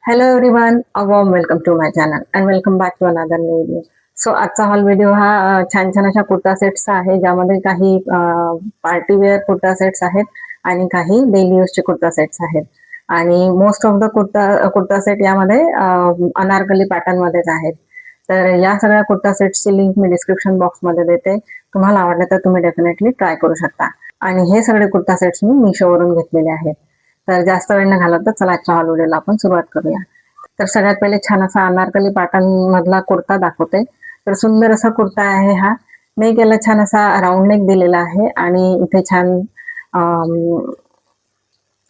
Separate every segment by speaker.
Speaker 1: Hello everyone, a warm welcome to my channel and welcome back to another new video. So आजचा हॉल video हा छान छान अशा कुर्ता सेट्सचा आहे, ज्यामध्ये काही पार्टी वेअर कुर्ता सेट्स आहेत आणि काही डेली यूजचे कुर्ता सेट्स आहेत. आणि most of the kurta set यामध्ये अनारकली पॅटर्न मध्येच आहेत. तर या सगळ्या कुर्ता सेट्सची लिंक मी डिस्क्रिप्शन बॉक्समध्ये देते. तुम्हाला आवडलं तर तुम्ही डेफिनेटली ट्राय करू शकता. आणि हे सगळे कुर्ता सेट्स मी मिशोवरून घेतलेले आहेत. तर जास्त वेळ न घालवता चला आजच्या हॉल व्हिडिओला आपण सुरुवात करूया. तर सगळ्यात पहिले छान असा अनारकली पॅटर्न मधला कुर्ता दाखवते. तर सुंदर असा कुर्ता आहे हा. नेक याला छान असा राऊंड नेक दिलेला आहे आणि इथे छान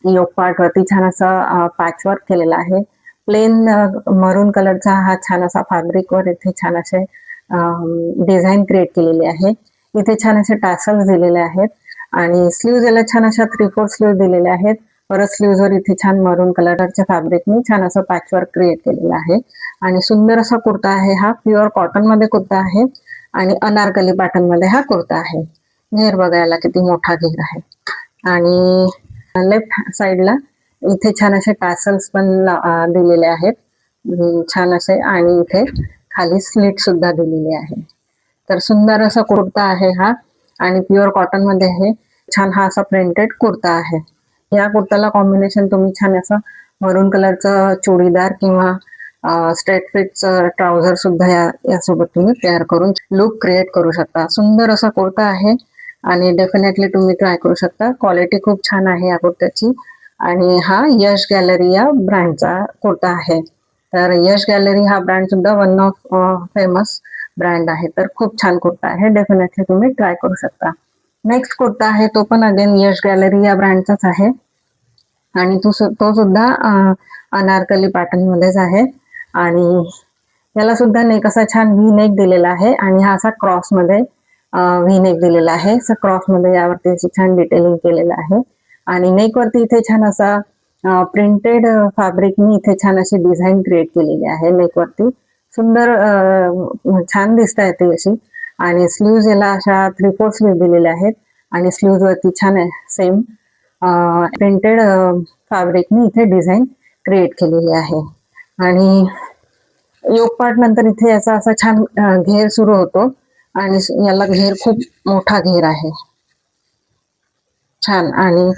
Speaker 1: योक पार्ट वरती छान असं पॅच वर्क केलेला आहे. प्लेन मरून कलरचा हा छान असा फॅब्रिक वर इथे छान असे डिझाईन क्रिएट केलेली आहे. इथे छान असे टॅसल्स दिलेले आहेत आणि स्लीव्ह याला छान अशा 3/4 स्लीव्ह दिलेले आहेत. परत स्लीव्ह वर इथे छान मरून कलरच्या फॅब्रिकने छान असं पॅचवर्क क्रिएट केलेलं आहे. आणि सुंदर असा कुर्ता आहे हा. प्युअर कॉटन मध्ये कुर्ता आहे आणि अनारकली पॅटर्न मध्ये हा कुर्ता आहे. घेर बघायला किती मोठा घेर आहे. आणि लेफ्ट साइडला इथे छान असे टॅसल्स पण दिलेले आहेत, छान असे. आणि इथे खाली स्लिट सुद्धा दिलेली आहे. तर सुंदर असा कुर्ता आहे हा आणि प्युअर कॉटन मध्ये आहे. छान हा असा प्रिंटेड कुर्ता आहे. या कुर्त्याला कॉम्बिनेशन तुम्ही छान असं मरून कलरचं चुडीदार किंवा स्ट्रेट फिटचं ट्राउझर सुद्धा यासोबत तुम्ही पेअर करून लुक क्रिएट करू शकता. सुंदर असा कुर्ता आहे आणि डेफिनेटली तुम्ही ट्राय करू शकता. क्वालिटी खूप छान आहे या कुर्त्याची. आणि हा यश गॅलरी या ब्रँडचा कुर्ता आहे. तर यश गॅलरी हा ब्रँड सुद्धा वन ऑफ फेमस ब्रँड आहे. तर खूप छान कुर्ता आहे, डेफिनेटली तुम्ही ट्राय करू शकता. नेक्स्ट कुर्ता आहे तो पण अगेन यश गॅलरी या ब्रँडचाच आहे आणि तो सुद्धा अनारकली पॅटर्न मध्येच आहे. आणि याला सुद्धा नेक असा छान व्ही नेक दिलेला आहे आणि हा असा क्रॉस मध्ये व्ही नेक दिलेला आहे. क्रॉस मध्ये यावरती छान डिटेलिंग केलेलं आहे आणि नेक वरती इथे छान असा प्रिंटेड फॅब्रिकनी इथे छान अशी डिझाईन क्रिएट केलेली आहे नेक वरती. सुंदर छान दिसत आहे ती अशी. आणि स्लीव्ह याला अशा 3/4 स्लीव्ह दिलेल्या आहेत आणि स्लीव्ह वरती छान सेम प्रिंटेड फॅब्रिकनी इथे डिझाईन क्रिएट केलेली आहे. आणि योक पार्ट नंतर इथे याचा असा छान घेर सुरू होतो आणि याला घेर खूप मोठा घेर आहे छान. आणि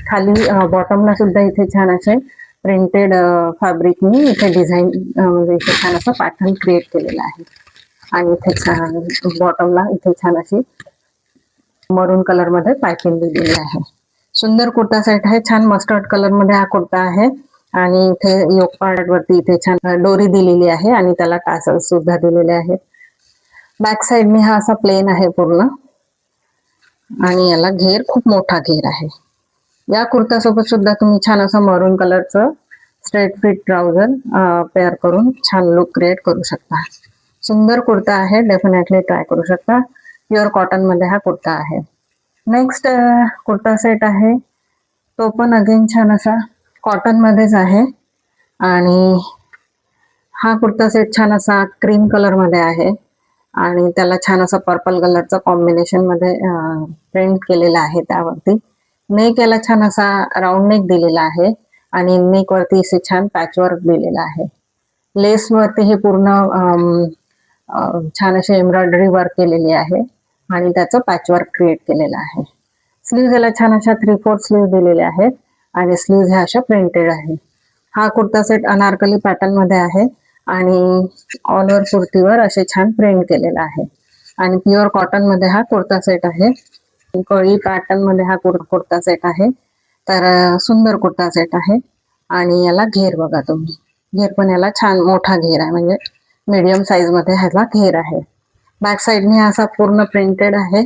Speaker 1: खाली बॉटमला सुद्धा इथे छान असे प्रिंटेड फॅब्रिकनी इथे डिझाईन इथे छान असं पॅटर्न क्रिएट केलेला आहे. आणि इथे छान बॉटमला इथे छान अशी मरून कलर मध्ये पायपिंग दिलेली आहे. सुंदर कुर्ता सेट आहे. छान मस्टर्ड कलर मध्ये हा कुर्ता आहे आणि इथे योक पार्ट वरती इथे छान डोरी दिलेली आहे आणि त्याला टासल सुद्धा दिलेले आहेत. बॅक साइडने हा असा प्लेन आहे पूर्ण आणि याला घेर खूप मोठा घेर आहे. या कुर्त्यासोबत सुद्धा तुम्ही छान असं मरून कलरचं स्ट्रेट फिट ट्राउझर पेअर करून छान लुक क्रिएट करू शकता. सुंदर कुर्ता आहे, डेफिनेटली ट्राय करू शकता. प्युअर कॉटन मध्ये हा कुर्ता आहे. नेक्स्ट कुर्ता सेट आहे तो पण अगेन छान असा कॉटन मध्येच आहे आणि हा कुर्ता सेट छान असा क्रीम कलर मध्ये आहे आणि त्याला छान असं पर्पल कलरचं कॉम्बिनेशन मध्ये प्रिंट केलेलं आहे त्यावरती. नेक याला छान असा राऊंड नेक दिलेला आहे आणि नेक वरती असे छान पॅचवर्क दिलेला आहे. लेस वरती हे पूर्ण छान अशी एम्ब्रॉयडरी वर्क केलेली आहे आणि त्याचं पॅचवर्क क्रिएट केलेलं आहे. स्लीव्ह याला छान अशा 3/4 स्लीव्ह दिलेले आहेत आणि स्लीव्ह ह्या अशा प्रिंटेड आहे. हा कुर्ता सेट अनारकली पॅटर्न मध्ये आहे आणि ऑल ओव्हर कुर्तीवर असे छान प्रिंट केलेला आहे. आणि प्युअर कॉटन मध्ये हा कुर्ता सेट आहे. कळी पॅटर्न मध्ये हा कुर्ता सेट आहे. तर सुंदर कुर्ता सेट आहे आणि याला घेर बघा तुम्ही. घेर पण याला छान मोठा घेर आहे, म्हणजे मीडियम साईज मध्ये ह्याला घेर आहे. बॅक साइडने असा पूर्ण प्रिंटेड आहे.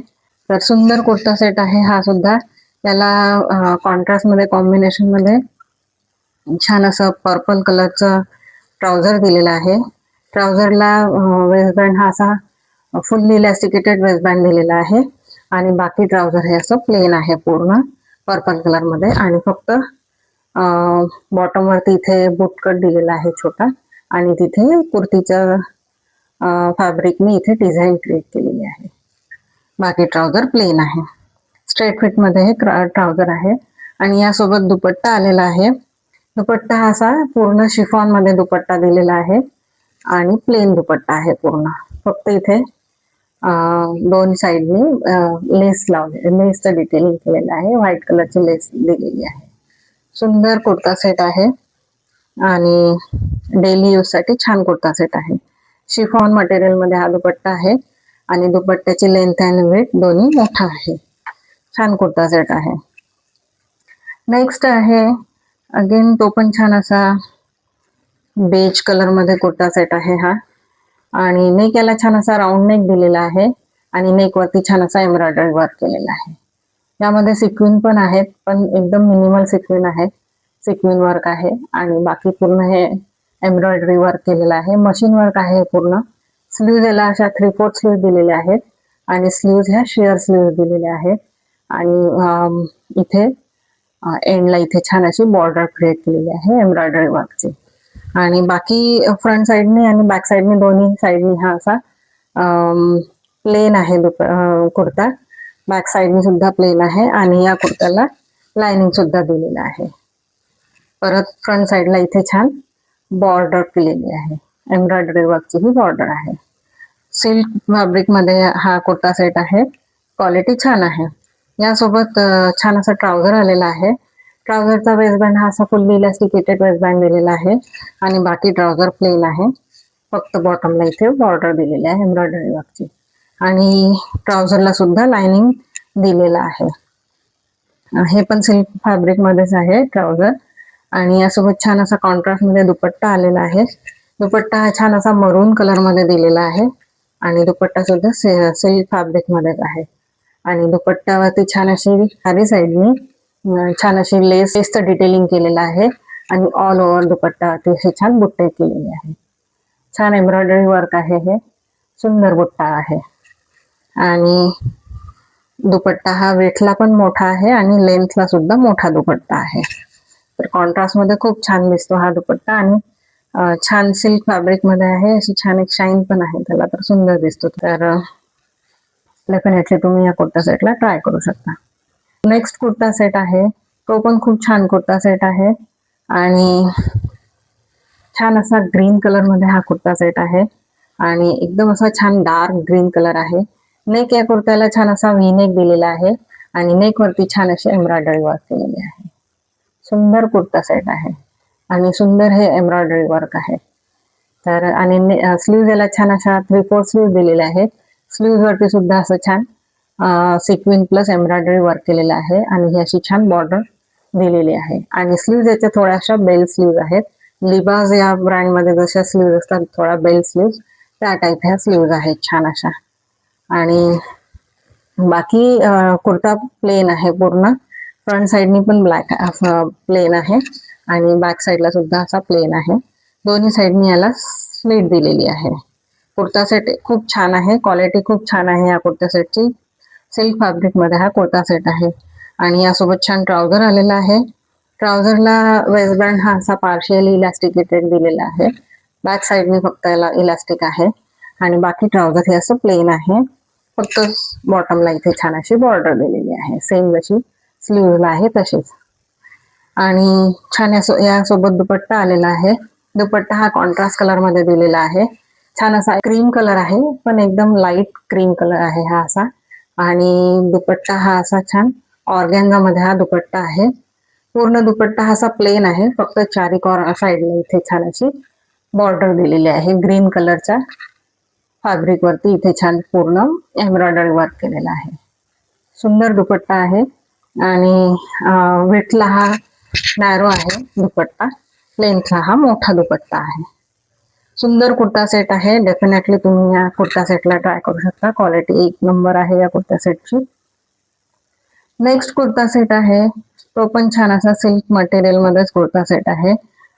Speaker 1: तर सुंदर कुर्ता सेट आहे हा सुद्धा. याला कॉन्ट्रास्ट मध्ये कॉम्बिनेशन मध्ये छान असं पर्पल कलरचं ट्राउझर दिलेला आहे. ट्राउझरला वेस्टबँड हा असा फुल्ली इलॅस्टिकेटेड वेस्टबँड दिलेला आहे आणि बाकी ट्राउझर हे असं प्लेन आहे पूर्ण पर्पल कलर मध्ये. आणि फक्त बॉटम वरती इथे बुटकट दिलेला आहे छोटा आणि तिथे कुर्तीच्या फॅब्रिकने इथे डिझाईन क्रिएट केलेली आहे. बाकी ट्राउझर प्लेन आहे. स्ट्रेट फिट मध्ये हे ट्राउझर आहे आणि यासोबत दुपट्टा आलेला आहे. दुपट्टा हा असा पूर्ण शिफॉन मध्ये दुपट्टा दिलेला आहे आणि प्लेन दुपट्टा आहे पूर्ण. फक्त इथे दोन साइडनी लेस लावले, लेसचं डिटेलिंग केलेलं आहे, व्हाईट कलरची लेस दिलेली आहे. सुंदर कुर्ता सेट आहे आणि डेली यूज साठी छान कुर्ता सेट आहे. शिफॉन मटेरियल मध्ये हा दुपट्टा आहे आणि दुपट्ट्याची लेंथ आणि वेट दोन्ही मोठा आहे. छान कुर्ता सेट आहे. नेक्स्ट आहे अगेन तो पण छान असा बेज कलर मध्ये कुर्ता सेट आहे हा. आणि नेक याला छान असा राऊंड नेक दिलेला आहे आणि नेक वरती छान असा एम्ब्रॉयडरी वर्क केलेला आहे. यामध्ये सिक्विन पण आहेत, पण एकदम मिनिमल सिक्विन आहे, सिक्विन वर्क आहे आणि बाकी पूर्ण हे एम्ब्रॉयडरी वर्क केलेलं आहे. मशीन वर्क आहे पूर्ण. स्लीव्ह याला अशा 3/4 स्लीव्ह दिलेल्या आहेत आणि स्लीव्ह ह्या शेअर स्लीव्ह दिलेल्या आहेत आणि इथे एंडला इथे छान अशी बॉर्डर क्रिएट केलेली आहे एम्ब्रॉयडरी वर्कची. आणि बाकी फ्रंट साइडने आणि बॅक साइडने दोन्ही साइडने हा असा प्लेन आहे कुर्ता. बॅक साइडने सुद्धा प्लेन आहे आणि या कुर्त्याला लाइनिंग सुद्धा दिलेलं आहे. परत फ्रंट साइडला इथे छान बॉर्डर केलेली आहे, एम्ब्रॉयडरी वर्कची ही बॉर्डर आहे. सिल्क फॅब्रिक मध्ये हा कुर्ता सेट आहे. क्वालिटी छान आहे. यासोबत छान असा ट्राउझर आलेला आहे. ट्राउझरचा वेस्टबँड हा असा फुल्ली इलास्टिकेटेड वेस्टबँड दिलेला आहे आणि बाकी ट्राउझर प्लेन आहे. फक्त बॉटमला इथे बॉर्डर दिलेली आहे एम्ब्रॉयडरी वर्कची आणि ट्राउझरला सुद्धा लाइनिंग दिलेला आहे. हे पण सिल्क फॅब्रिक मध्येच आहे ट्राउझर आणि यासोबत छान असा कॉन्ट्रास्ट मध्ये दुपट्टा आलेला आहे. दुपट्टा हा छान असा मरून कलर मध्ये दिलेला आहे आणि दुपट्टा सुद्धा सिल्क फॅब्रिक मध्येच आहे आणि दुपट्ट्यावरती छान अशी खाली साईडनी छान अशी लेसचं डिटेलिंग केलेलं आहे आणि ऑल ओव्हर दुपट्ट्यावरती असे छान बुट्टे केलेले आहे. छान एम्ब्रॉयडरी वर्क आहे. हे सुंदर बुट्टा आहे आणि दुपट्टा हा वेटला पण मोठा आहे आणि लेंथला सुद्धा मोठा दुपट्टा आहे. तर कॉन्ट्रास्ट मध्ये खूप छान दिसतो हा दुपट्टा आणि छान सिल्क फॅब्रिक मध्ये आहे. अशी छान एक शाईन पण आहे त्याला, तर सुंदर दिसतो. तर डेफिनेटली तुम्ही या कुर्ता सेटला ट्राय करू शकता. नेक्स्ट कुर्ता सेट आहे, तो पण खूप छान कुर्ता सेट आहे आणि छान असा ग्रीन कलर मध्ये हा कुर्ता सेट आहे आणि एकदम असा छान डार्क ग्रीन कलर आहे. नेक या कुर्त्याला छान असा व्ही नेक दिलेला आहे आणि नेक वरती छान अशी एम्ब्रॉयडरी वर्क केलेली आहे. सुंदर कुर्ता सेट आहे आणि सुंदर हे एम्ब्रॉयडरी वर्क आहे. तर आणि स्लीव्ह याला छान अशा 3/4 स्लीव्ह दिलेल्या आहेत. स्लीव्ह वरती सुद्धा असं छान सिक्विन प्लस एम्ब्रॉयडरी वर्क केलेलं आहे आणि ही अशी छान बॉर्डर दिलेली आहे आणि स्लीव्ह याच्या थोड्याशा बेल स्लीव्ह आहेत. लिबाज या ब्रँड मध्ये जशा स्लीव्ह असतात थोडा बेल स्लीव्ह, त्या टाईप ह्या स्लीव्ह आहेत छान अशा. आणि बाकी कुर्ता प्लेन आहे पूर्ण. फ्रंट साइडनी पण ब्लॅक प्लेन आहे आणि बॅक साइडला सुद्धा असा प्लेन आहे. दोन्ही साइडनी याला स्लीट दिलेली आहे. कुर्ता सेट खूप छान आहे, क्वालिटी खूप छान आहे या कुर्ता सेटची. सिल्क फॅब्रिक मध्ये हा कुर्ता सेट आहे आणि यासोबत छान ट्राउझर आलेला आहे. ट्राउझरला वेस्टबँड हा असा पार्शियली इलास्टिकेटेड दिलेला आहे. बॅक साइडने फक्त याला इलास्टिक आहे आणि बाकी ट्राउझर हे असं प्लेन आहे. फक्त बॉटमला इथे छान अशी बॉर्डर दिलेली आहे, सेम जशी स्लीव्हला आहे तशीच. आणि छान यासोबत दुपट्टा आलेला आहे. दुपट्टा हा कॉन्ट्रास्ट कलर मध्ये दिलेला आहे. छान असा क्रीम कलर आहे, पण एकदम लाईट क्रीम कलर आहे हा असा. आणि दुपट्टा हा असा छान ऑर्गॅन्झा मध्ये हा दुपट्टा आहे. पूर्ण दुपट्टा हा असा प्लेन आहे, फक्त चारी कॉर्नर साइडला इथे छान अशी बॉर्डर दिलेली आहे ग्रीन कलरच्या फॅब्रिक वरती. इथे छान पूर्ण एम्ब्रॉयडरी वर्क केलेला आहे. सुंदर दुपट्टा आहे आणि विड्थला हा नॅरो आहे दुपट्टा, लेंथला हा मोठा दुपट्टा आहे. सुंदर कुर्ता सेट आहे. डेफिनेटली तुम्ही या कुर्ता सेटला ट्राय करू शकता. क्वालिटी एक नंबर आहे या कुर्ता सेटची. नेक्स्ट कुर्ता सेट आहे, तो पण छान असा सिल्क मटेरियल मध्येच कुर्ता सेट आहे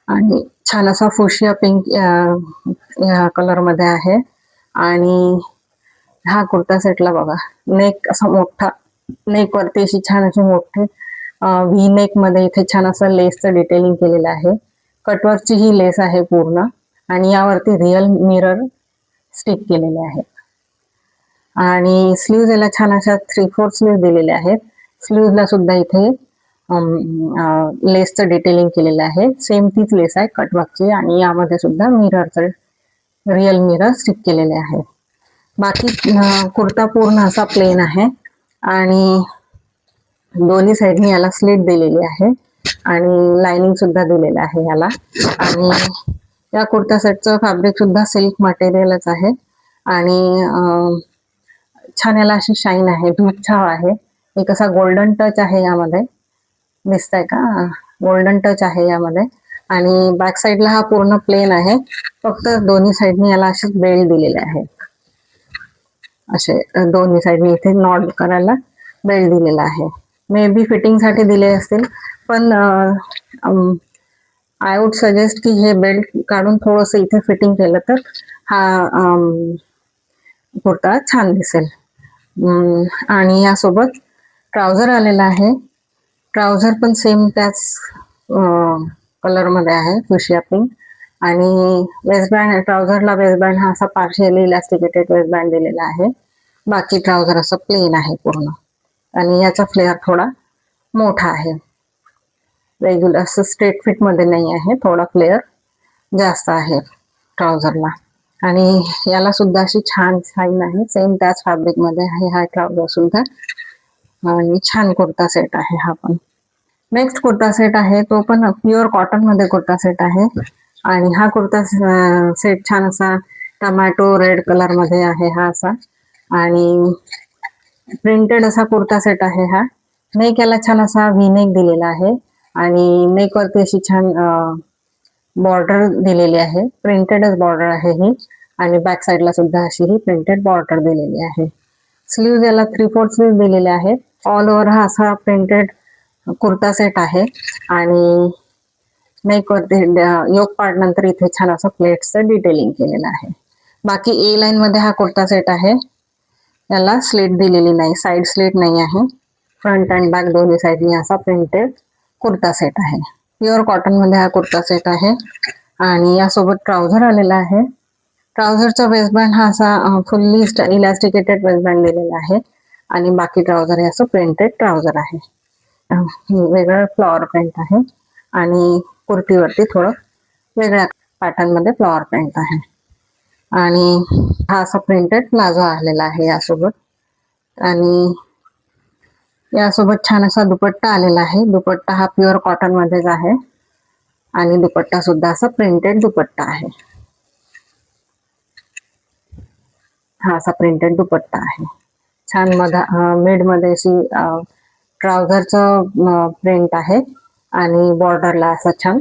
Speaker 1: आणि छान असा फुशिया पिंक या कलर मध्ये आहे. आणि हा कुर्ता सेटला बघा, नेक असा मोठा, नेक वरती अशी छान अशी मोठी व्ही नेक मध्ये इथे छान असं लेसचं डिटेलिंग केलेलं आहे. कटवर्कची ही लेस आहे पूर्ण आणि यावरती रिअल मिरर स्टिक केलेले आहेत. आणि स्लीव्ह याला छान अशा 3/4 स्लीव्ह दिलेले आहेत. स्लीव्हला सुद्धा इथे लेसचं डिटेलिंग केलेलं आहे. सेम तीच लेस आहे कटवर्कची आणि यामध्ये सुद्धा मिररचं रिअल मिरर स्टिक केलेले आहे. बाकी कुर्ता पूर्ण असा प्लेन आहे आणि दोन्ही साईडनी याला स्लिट दिलेली आहे आणि लाइनिंग सुद्धा दिलेलं आहे याला. आणि या कुर्ता सेटचं फॅब्रिक सुद्धा सिल्क मटेरियलच आहे आणि छान याला अशी शाईन आहे, धूप छाव आहे. एक असा गोल्डन टच आहे यामध्ये, दिसतंय का, गोल्डन टच आहे यामध्ये. आणि बॅक साईडला हा पूर्ण प्लेन आहे, फक्त दोन्ही साईडनी याला असे बेल्ट दिलेले आहेत. असे दोन्ही साईडनी इथे नॉट करायला बेल्ट दिलेला आहे. मे बी फिटिंग साठी दिले असतील, पण आय वुड सजेस्ट की हे बेल्ट काढून थोडंसं इथे फिटिंग केलं तर हा कुर्ता छान दिसेल. आणि यासोबत ट्राउझर आलेला आहे. ट्राउझर पण सेम त्याच कलर मध्ये आहे, फुशिया पिंक. आणि वेस्टबँड, ट्राउझरला वेस्टबँड हा असा पार्शियली इलास्टिकेटेड वेस्टबँड दिलेला आहे. बाकी ट्राउझर असं प्लेन आहे पूर्ण आणि याचा फ्लेअर थोडा मोठा आहे, रेग्युलर असं स्ट्रेट फिट मध्ये नाही आहे, थोडा फ्लेअर जास्त आहे ट्राउझरला. आणि याला सुद्धा अशी छान शाईन आहे, सेम त्याच फॅब्रिक मध्ये आहे हा ट्राउझर सुद्धा. आणि छान कुर्ता सेट आहे हा पण. नेक्स्ट कुर्ता सेट आहे तो पण प्युअर कॉटन मध्ये कुर्ता सेट आहे आणि हा कुर्ता सेट छान असा टमॅटो रेड कलर मध्ये आहे हा असा. आणि प्रिंटेड असा कुर्ता सेट आहे हा. नेक याला छान असा व्ही नेक दिलेला आहे आणि नेक वरती अशी छान बॉर्डर दिलेली आहे, प्रिंटेडच बॉर्डर आहे ही. आणि बॅक साईडला सुद्धा अशी ही प्रिंटेड बॉर्डर दिलेली आहे. स्लीव्ह याला 3/4 स्लीव्ह दिलेले आहेत. ऑल ओव्हर हा असा प्रिंटेड कुर्ता सेट आहे आणि नेक वरती योक पार्ट नंतर इथे छान असं प्लेट्सचं डिटेलिंग केलेलं आहे. बाकी ए लाईन मध्ये हा कुर्ता सेट आहे, याला स्लीट दिलेली नाही, साईड स्लीट नाही आहे. फ्रंट अँड बॅक दोन्ही साईडनी असा प्रिंटेड कुर्ता सेट आहे. प्युअर कॉटन मध्ये हा कुर्ता सेट आहे आणि यासोबत ट्राउझर आलेला आहे. ट्राउझरचा वेस्टबँड हा असा फुल्ली इलास्टिकेटेड वेस्टबँड दिलेला आहे आणि बाकी ट्राउझर हे असं प्रिंटेड ट्राउझर आहे. वेगळं फ्लॉवर प्रिंट आहे आणि कुर्तीवरती थोडं वेगळ्या पॅटर्न मध्ये फ्लॉवर प्रिंट आहे. आणि हा असा प्रिंटेड प्लाझो आलेला आहे यासोबत. आणि यासोबत छान असा दुपट्टा आलेला आहे. दुपट्टा हा प्युअर कॉटन मध्येच आहे आणि दुपट्टा सुद्धा असा प्रिंटेड दुपट्टा आहे. हा असा प्रिंटेड दुपट्टा आहे. छान मिड मध्ये अशी ट्राउझरचं प्रिंट आहे आणि बॉर्डरला असं छान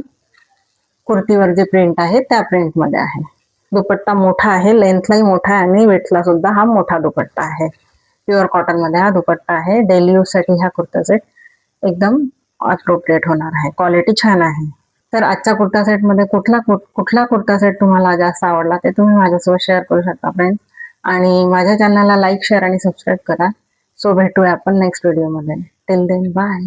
Speaker 1: कुर्तीवर जे प्रिंट आहे त्या प्रिंट मध्ये आहे. दुपट्टा मोठा आहे, लेंथलाही मोठा आहे आणि वेथला सुद्धा हा मोठा दुपट्टा आहे. प्युअर कॉटन मध्ये हा दुपट्टा आहे. डेली यूज साठी हा कुर्ता सेट एकदम अप्रोप्रिएट होणार आहे. क्वालिटी छान आहे. तर आजच्या कुर्ता सेट मध्ये कुठला कुर्ता सेट तुम्हाला जास्त आवडला ते तुम्ही माझ्यासोबत शेअर करू शकता फ्रेंड्स. आणि माझ्या चॅनलला लाईक, शेअर आणि सबस्क्राईब करा. सो भेटूया आपण नेक्स्ट व्हिडिओ मध्ये. Till then bye.